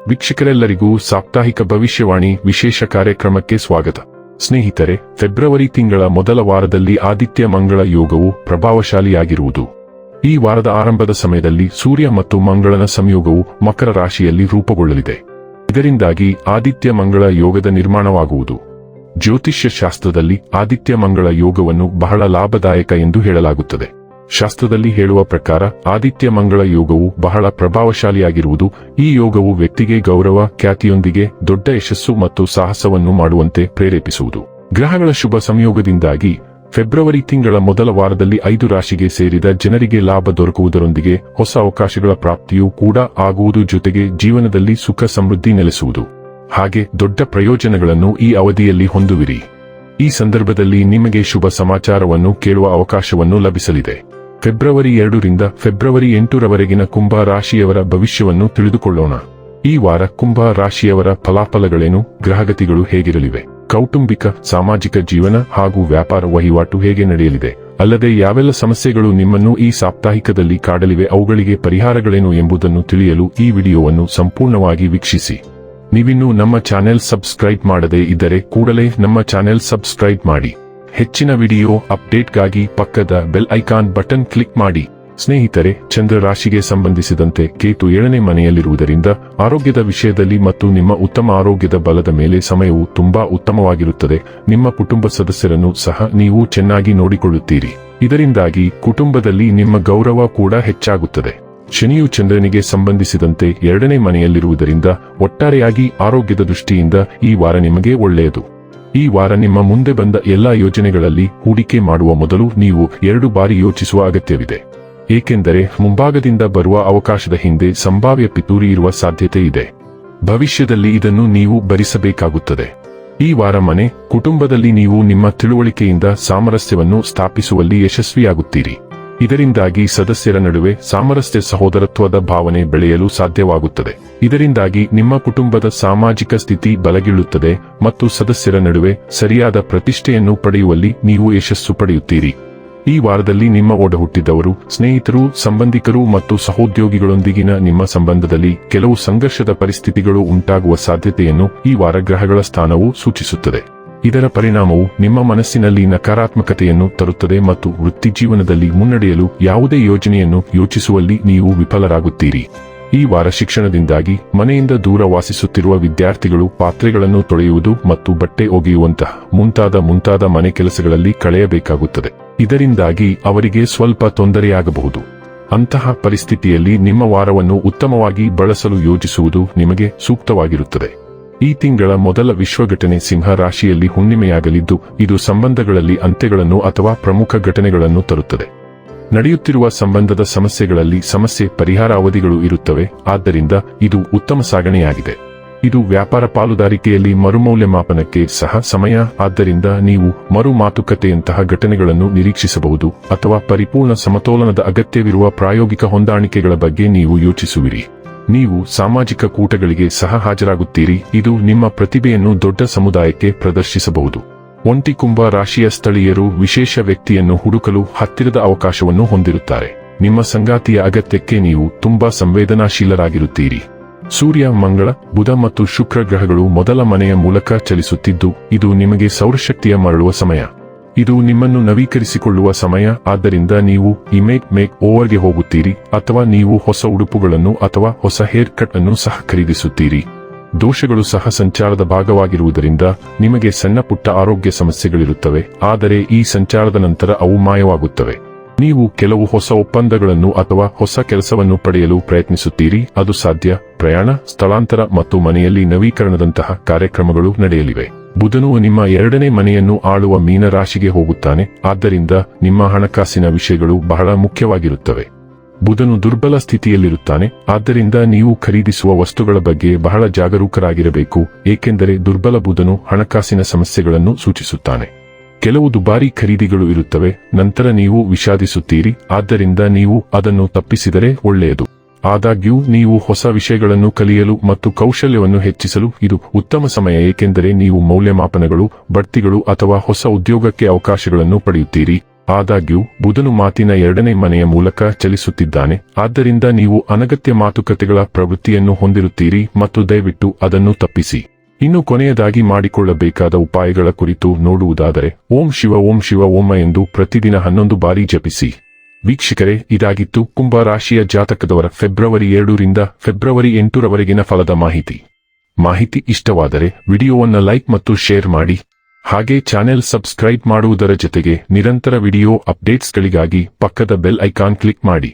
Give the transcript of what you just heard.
ವೀಕ್ಷಕರೆಲ್ಲರಿಗೂ ಸಾಪ್ತಾಹಿಕ ಭವಿಷ್ಯವಾಣಿ ವಿಶೇಷ ಕಾರ್ಯಕ್ರಮಕ್ಕೆ ಸ್ವಾಗತ. ಸ್ನೇಹಿತರೆ, ಫೆಬ್ರವರಿ ತಿಂಗಳ ಮೊದಲ ವಾರದಲ್ಲಿ ಆದಿತ್ಯ ಮಂಗಳ ಯೋಗವು ಪ್ರಭಾವಶಾಲಿಯಾಗಿರುವುದು. ಈ ವಾರದ ಆರಂಭದ ಸಮಯದಲ್ಲಿ ಸೂರ್ಯ ಮತ್ತು ಮಂಗಳನ ಸಂಯೋಗವು ಮಕರ ರಾಶಿಯಲ್ಲಿ ರೂಪುಗೊಳ್ಳಲಿದೆ. ಇದರಿಂದಾಗಿ ಆದಿತ್ಯ ಮಂಗಳ ಯೋಗದ ನಿರ್ಮಾಣವಾಗುವುದು. ಜ್ಯೋತಿಷ್ಯ ಶಾಸ್ತ್ರದಲ್ಲಿ ಆದಿತ್ಯ ಮಂಗಳ ಯೋಗವನ್ನು ಬಹಳ ಲಾಭದಾಯಕ ಎಂದು ಹೇಳಲಾಗುತ್ತದೆ. ಶಾಸ್ತ್ರದಲ್ಲಿ ಹೇಳುವ ಪ್ರಕಾರ ಆದಿತ್ಯ ಮಂಗಳ ಯೋಗವು ಬಹಳ ಪ್ರಭಾವಶಾಲಿಯಾಗಿರುವುದು. ಈ ಯೋಗವು ವ್ಯಕ್ತಿಗೆ ಗೌರವ, ಖ್ಯಾತಿಯೊಂದಿಗೆ ದೊಡ್ಡ ಯಶಸ್ಸು ಮತ್ತು ಸಾಹಸವನ್ನು ಮಾಡುವಂತೆ ಪ್ರೇರೇಪಿಸುವುದು. ಗ್ರಹಗಳ ಶುಭ ಸಂಯೋಗದಿಂದಾಗಿ ಫೆಬ್ರವರಿ ತಿಂಗಳ ಮೊದಲ ವಾರದಲ್ಲಿ 5 ರಾಶಿಗೆ ಸೇರಿದ ಜನರಿಗೆ ಲಾಭ ದೊರಕುವುದರೊಂದಿಗೆ ಹೊಸ ಅವಕಾಶಗಳ ಪ್ರಾಪ್ತಿಯೂ ಕೂಡ ಆಗುವುದು. ಜೊತೆಗೆ ಜೀವನದಲ್ಲಿ ಸುಖ ಸಮೃದ್ಧಿ ನೆಲೆಸುವುದು. ಹಾಗೆ ದೊಡ್ಡ ಪ್ರಯೋಜನಗಳನ್ನು ಈ ಅವಧಿಯಲ್ಲಿ ಹೊಂದುವಿರಿ. ಈ ಸಂದರ್ಭದಲ್ಲಿ ನಿಮಗೆ ಶುಭ ಸಮಾಚಾರವನ್ನು ಕೇಳುವ ಅವಕಾಶವನ್ನು ಲಭಿಸಲಿದೆ. ಫೆಬ್ರವರಿ 2 ರಿಂದ ಫೆಬ್ರವರಿ 8 ರವರೆಗಿನ ಕುಂಭ ರಾಶಿಯವರ ಭವಿಷ್ಯವನ್ನು ತಿಳಿದುಕೊಳ್ಳೋಣ. ಈ ವಾರ ಕುಂಭ ರಾಶಿಯವರ ಫಲಾಫಲಗಳೇನು, ಗ್ರಹಗತಿಗಳು ಹೇಗಿರಲಿವೆ, ಕೌಟುಂಬಿಕ, ಸಾಮಾಜಿಕ ಜೀವನ ಹಾಗೂ ವ್ಯಾಪಾರ ವಹಿವಾಟು ಹೇಗೆ ನಡೆಯಲಿದೆ, ಅಲ್ಲದೆ ಯಾವೆಲ್ಲ ಸಮಸ್ಯೆಗಳು ನಿಮ್ಮನ್ನು ಈ ಸಾಪ್ತಾಹಿಕದಲ್ಲಿ ಕಾಡಲಿವೆ, ಅವುಗಳಿಗೆ ಪರಿಹಾರಗಳೇನು ಎಂಬುದನ್ನು ತಿಳಿಯಲು ಈ ವಿಡಿಯೋವನ್ನು ಸಂಪೂರ್ಣವಾಗಿ ವೀಕ್ಷಿಸಿ. ನೀವಿನ್ನೂ ನಮ್ಮ ಚಾನೆಲ್ ಸಬ್ಸ್ಕ್ರೈಬ್ ಮಾಡದೇ ಇದ್ದರೆ ಕೂಡಲೇ ನಮ್ಮ ಚಾನೆಲ್ ಸಬ್ಸ್ಕ್ರೈಬ್ ಮಾಡಿ. ಹೆಚ್ಚಿನ ವಿಡಿಯೋ ಅಪ್ಡೇಟ್ಗಾಗಿ ಪಕ್ಕದ ಬೆಲ್ ಐಕಾನ್ ಬಟನ್ ಕ್ಲಿಕ್ ಮಾಡಿ. ಸ್ನೇಹಿತರೆ, ಚಂದ್ರ ರಾಶಿಗೆ ಸಂಬಂಧಿಸಿದಂತೆ ಕೇತು 7ನೇ ಮನೆಯಲ್ಲಿರುವುದರಿಂದ ಆರೋಗ್ಯದ ವಿಷಯದಲ್ಲಿ ಮತ್ತು ನಿಮ್ಮ ಉತ್ತಮ ಆರೋಗ್ಯದ ಬಲದ ಮೇಲೆ ಸಮಯವು ತುಂಬಾ ಉತ್ತಮವಾಗಿರುತ್ತದೆ. ನಿಮ್ಮ ಕುಟುಂಬ ಸದಸ್ಯರನ್ನು ಸಹ ನೀವು ಚೆನ್ನಾಗಿ ನೋಡಿಕೊಳ್ಳುತ್ತೀರಿ. ಇದರಿಂದಾಗಿ ಕುಟುಂಬದಲ್ಲಿ ನಿಮ್ಮ ಗೌರವ ಕೂಡ ಹೆಚ್ಚಾಗುತ್ತದೆ. ಶನಿಯು ಚಂದ್ರನಿಗೆ ಸಂಬಂಧಿಸಿದಂತೆ 2ನೇ ಮನೆಯಲ್ಲಿರುವುದರಿಂದ ಒಟ್ಟಾರೆಯಾಗಿ ಆರೋಗ್ಯದ ದೃಷ್ಟಿಯಿಂದ ಈ ವಾರ ನಿಮಗೆ ಒಳ್ಳೆಯದು. ಈ ವಾರ ನಿಮ್ಮ ಮುಂದೆ ಬಂದ ಎಲ್ಲಾ ಯೋಜನೆಗಳಲ್ಲಿ ಹೂಡಿಕೆ ಮಾಡುವ ಮೊದಲು ನೀವು 2 ಬಾರಿ ಯೋಚಿಸುವ ಅಗತ್ಯವಿದೆ. ಏಕೆಂದರೆ ಮುಂಭಾಗದಿಂದ ಬರುವ ಅವಕಾಶದ ಹಿಂದೆ ಸಂಭಾವ್ಯ ಪಿತೂರಿ ಇರುವ ಸಾಧ್ಯತೆ ಇದೆ. ಭವಿಷ್ಯದಲ್ಲಿ ಇದನ್ನು ನೀವು ಭರಿಸಬೇಕಾಗುತ್ತದೆ. ಈ ವಾರ ಮನೆ, ಕುಟುಂಬದಲ್ಲಿ ನೀವು ನಿಮ್ಮ ತಿಳುವಳಿಕೆಯಿಂದ ಸಾಮರಸ್ಯವನ್ನು ಸ್ಥಾಪಿಸುವಲ್ಲಿ ಯಶಸ್ವಿಯಾಗುತ್ತೀರಿ. ಇದರಿಂದಾಗಿ ಸದಸ್ಯರ ನಡುವೆ ಸಾಮರಸ್ಯ, ಸಹೋದರತ್ವದ ಭಾವನೆ ಬೆಳೆಯಲು ಸಾಧ್ಯವಾಗುತ್ತದೆ. ಇದರಿಂದಾಗಿ ನಿಮ್ಮ ಕುಟುಂಬದ ಸಾಮಾಜಿಕ ಸ್ಥಿತಿ ಬಲಗೊಳ್ಳುತ್ತದೆ ಮತ್ತು ಸದಸ್ಯರ ನಡುವೆ ಸರಿಯಾದ ಪ್ರತಿಷ್ಠೆಯನ್ನು ಪಡೆಯುವಲ್ಲಿ ನೀವು ಯಶಸ್ಸು ಪಡೆಯುತ್ತೀರಿ. ಈ ವಾರದಲ್ಲಿ ನಿಮ್ಮ ಒಡಹುಟ್ಟಿದವರು, ಸ್ನೇಹಿತರು, ಸಂಬಂಧಿಕರು ಮತ್ತು ಸಹೋದ್ಯೋಗಿಗಳೊಂದಿಗಿನ ನಿಮ್ಮ ಸಂಬಂಧದಲ್ಲಿ ಕೆಲವು ಸಂಘರ್ಷದ ಪರಿಸ್ಥಿತಿಗಳು ಉಂಟಾಗುವ ಸಾಧ್ಯತೆಯನ್ನು ಈ ವಾರ ಗ್ರಹಗಳ ಸ್ಥಾನವು ಸೂಚಿಸುತ್ತದೆ. ಇದರ ಪರಿಣಾಮವು ನಿಮ್ಮ ಮನಸ್ಸಿನಲ್ಲಿ ನಕಾರಾತ್ಮಕತೆಯನ್ನು ತರುತ್ತದೆ ಮತ್ತು ವೃತ್ತಿಜೀವನದಲ್ಲಿ ಮುನ್ನಡೆಯಲು ಯಾವುದೇ ಯೋಜನೆಯನ್ನು ಯೋಚಿಸುವಲ್ಲಿ ನೀವು ವಿಫಲರಾಗುತ್ತೀರಿ. ಈ ವಾರ ಶಿಕ್ಷಣದಿಂದಾಗಿ ಮನೆಯಿಂದ ದೂರ ವಾಸಿಸುತ್ತಿರುವ ವಿದ್ಯಾರ್ಥಿಗಳು ಪಾತ್ರೆಗಳನ್ನು ತೊಳೆಯುವುದು ಮತ್ತು ಬಟ್ಟೆ ಒಗೆಯುವಂತಹ ಮುಂತಾದ ಮನೆ ಕೆಲಸಗಳಲ್ಲಿ ಕಳೆಯಬೇಕಾಗುತ್ತದೆ. ಇದರಿಂದಾಗಿ ಅವರಿಗೆ ಸ್ವಲ್ಪ ತೊಂದರೆಯಾಗಬಹುದು. ಅಂತಹ ಪರಿಸ್ಥಿತಿಯಲ್ಲಿ ನಿಮ್ಮ ವಾರವನ್ನು ಉತ್ತಮವಾಗಿ ಬಳಸಲು ಯೋಜಿಸುವುದು ನಿಮಗೆ ಸೂಕ್ತವಾಗಿರುತ್ತದೆ. ಈ ತಿಂಗಳ ಮೊದಲ ವಿಶ್ವಘಟನೆ ಸಿಂಹ ರಾಶಿಯಲ್ಲಿ ಹುಣ್ಣಿಮೆಯಾಗಲಿದ್ದು, ಇದು ಸಂಬಂಧಗಳಲ್ಲಿ ಅಂತ್ಯಗಳನ್ನು ಅಥವಾ ಪ್ರಮುಖ ಘಟನೆಗಳನ್ನು ತರುತ್ತದೆ. ನಡೆಯುತ್ತಿರುವ ಸಂಬಂಧದ ಸಮಸ್ಯೆಗಳಲ್ಲಿ ಸಮಸ್ಯೆ ಪರಿಹಾರ ಅವಧಿಗಳು ಇರುತ್ತವೆ. ಆದ್ದರಿಂದ ಇದು ಉತ್ತಮ ಸಾಗಣೆಯಾಗಿದೆ. ಇದು ವ್ಯಾಪಾರ ಪಾಲುದಾರಿಕೆಯಲ್ಲಿ ಮರುಮೌಲ್ಯಮಾಪನಕ್ಕೆ ಸಹ ಸಮಯ. ಆದ್ದರಿಂದ ನೀವು ಮರು ಮಾತುಕತೆಯಂತಹ ಘಟನೆಗಳನ್ನು ನಿರೀಕ್ಷಿಸಬಹುದು ಅಥವಾ ಪರಿಪೂರ್ಣ ಸಮತೋಲನದ ಅಗತ್ಯವಿರುವ ಪ್ರಾಯೋಗಿಕ ಹೊಂದಾಣಿಕೆಗಳ ಬಗ್ಗೆ ನೀವು ಯೋಚಿಸುವಿರಿ. ನೀವು ಸಾಮಾಜಿಕ ಕೂಟಗಳಿಗೆ ಸಹ ಹಾಜರಾಗುತ್ತೀರಿ. ಇದು ನಿಮ್ಮ ಪ್ರತಿಭೆಯನ್ನು ದೊಡ್ಡ ಸಮುದಾಯಕ್ಕೆ ಪ್ರದರ್ಶಿಸಬಹುದು. ಒಂಟಿ ಕುಂಭ ರಾಶಿಯ ಸ್ಥಳೀಯರು ವಿಶೇಷ ವ್ಯಕ್ತಿಯನ್ನು ಹುಡುಕಲು ಹತ್ತಿರದ ಅವಕಾಶವನ್ನು ಹೊಂದಿರುತ್ತಾರೆ. ನಿಮ್ಮ ಸಂಗಾತಿಯ ಅಗತ್ಯಕ್ಕೆ ನೀವು ತುಂಬಾ ಸಂವೇದನಾಶೀಲರಾಗಿರುತ್ತೀರಿ. ಸೂರ್ಯ, ಮಂಗಳ, ಬುಧ ಮತ್ತು ಶುಕ್ರ ಗ್ರಹಗಳು ಮೊದಲ ಮನೆಯ ಮೂಲಕ ಚಲಿಸುತ್ತಿದ್ದು, ಇದು ನಿಮಗೆ ಸೌರಶಕ್ತಿಯ ಮರಳುವ ಸಮಯ. ಇದು ನಿಮ್ಮನ್ನು ನವೀಕರಿಸಿಕೊಳ್ಳುವ ಸಮಯ. ಆದ್ದರಿಂದ ನೀವು ಮೇಕ್ ಓವರ್ಗೆ ಹೋಗುತ್ತೀರಿ ಅಥವಾ ನೀವು ಹೊಸ ಉಡುಪುಗಳನ್ನು ಅಥವಾ ಹೊಸ ಹೇರ್ ಕಟ್ ಅನ್ನು ಸಹ ಖರೀದಿಸುತ್ತೀರಿ. ದೋಷಗಳು ಸಹ ಸಂಚಾರದ ಭಾಗವಾಗಿರುವುದರಿಂದ ನಿಮಗೆ ಸಣ್ಣ ಪುಟ್ಟ ಆರೋಗ್ಯ ಸಮಸ್ಯೆಗಳಿರುತ್ತವೆ. ಆದರೆ ಈ ಸಂಚಾರದ ನಂತರ ಅವು ಮಾಯವಾಗುತ್ತವೆ. ನೀವು ಕೆಲವು ಹೊಸ ಒಪ್ಪಂದಗಳನ್ನು ಅಥವಾ ಹೊಸ ಕೆಲಸವನ್ನು ಪಡೆಯಲು ಪ್ರಯತ್ನಿಸುತ್ತೀರಿ. ಅದು ಸಾಧ್ಯ. ಪ್ರಯಾಣ, ಸ್ಥಳಾಂತರ ಮತ್ತು ಮನೆಯಲ್ಲಿ ನವೀಕರಣದಂತಹ ಕಾರ್ಯಕ್ರಮಗಳು ನಡೆಯಲಿವೆ. ಬುಧನು ನಿಮ್ಮ 2ನೇ ಮನೆಯನ್ನು ಆಳುವ ಮೀನ ರಾಶಿಗೆ ಹೋಗುತ್ತಾನೆ. ಆದ್ದರಿಂದ ನಿಮ್ಮ ಹಣಕಾಸಿನ ವಿಷಯಗಳು ಬಹಳ ಮುಖ್ಯವಾಗಿರುತ್ತವೆ. ಬುಧನು ದುರ್ಬಲ ಸ್ಥಿತಿಯಲ್ಲಿರುತ್ತಾನೆ. ಆದ್ದರಿಂದ ನೀವು ಖರೀದಿಸುವ ವಸ್ತುಗಳ ಬಗ್ಗೆ ಬಹಳ ಜಾಗರೂಕರಾಗಿರಬೇಕು. ಏಕೆಂದರೆ ದುರ್ಬಲ ಬುಧನು ಹಣಕಾಸಿನ ಸಮಸ್ಯೆಗಳನ್ನು ಸೂಚಿಸುತ್ತಾನೆ. ಕೆಲವು ದುಬಾರಿ ಖರೀದಿಗಳು ಇರುತ್ತವೆ. ನಂತರ ನೀವು ವಿಷಾದಿಸುತ್ತೀರಿ. ಆದ್ದರಿಂದ ನೀವು ಅದನ್ನು ತಪ್ಪಿಸಿದರೆ ಒಳ್ಳೆಯದು. ಆದಾಗ್ಯೂ ನೀವು ಹೊಸ ವಿಷಯಗಳನ್ನು ಕಲಿಯಲು ಮತ್ತು ಕೌಶಲ್ಯವನ್ನು ಹೆಚ್ಚಿಸಲು ಇದು ಉತ್ತಮ ಸಮಯ. ಏಕೆಂದರೆ ನೀವು ಮೌಲ್ಯಮಾಪನಗಳು, ಬಡ್ತಿಗಳು ಅಥವಾ ಹೊಸ ಉದ್ಯೋಗಕ್ಕೆ ಅವಕಾಶಗಳನ್ನು ಪಡೆಯುತ್ತೀರಿ. ಆದಾಗ್ಯೂ ಬುಧನು ಮಾತಿನ ಎರಡನೇ ಮನೆಯ ಮೂಲಕ ಚಲಿಸುತ್ತಿದ್ದಾನೆ, ಆದ್ದರಿಂದ ನೀವು ಅನಗತ್ಯ ಮಾತುಕತೆಗಳ ಪ್ರವೃತ್ತಿಯನ್ನು ಹೊಂದಿರುತ್ತೀರಿ ಮತ್ತು ದಯವಿಟ್ಟು ಅದನ್ನು ತಪ್ಪಿಸಿ. ಇನ್ನು ಕೊನೆಯದಾಗಿ ಮಾಡಿಕೊಳ್ಳಬೇಕಾದ ಉಪಾಯಗಳ ಕುರಿತು ನೋಡುವುದಾದರೆ ಓಂ ಶಿವ ಓಂ ಎಂದು ಪ್ರತಿದಿನ 11 ಬಾರಿ ಜಪಿಸಿ. ವೀಕ್ಷಕರೇ, ಇದಾಗಿತ್ತು ಕುಂಭ ರಾಶಿಯ ಜಾತಕದವರ ಫೆಬ್ರವರಿ 2 ರಿಂದ ಫೆಬ್ರವರಿ 8 ರವರೆಗಿನ ಫಲದ ಮಾಹಿತಿ ಇಷ್ಟವಾದರೆ ವಿಡಿಯೋವನ್ನು ಲೈಕ್ ಮತ್ತು ಶೇರ್ ಮಾಡಿ. ಹಾಗೆ ಚಾನೆಲ್ ಸಬ್ಸ್ಕ್ರೈಬ್ ಮಾಡುವುದರ ಜೊತೆಗೆ ನಿರಂತರ ವಿಡಿಯೋ ಅಪ್ಡೇಟ್ಸ್ಗಳಿಗಾಗಿ ಪಕ್ಕದ ಬೆಲ್ ಐಕಾನ್ ಕ್ಲಿಕ್ ಮಾಡಿ.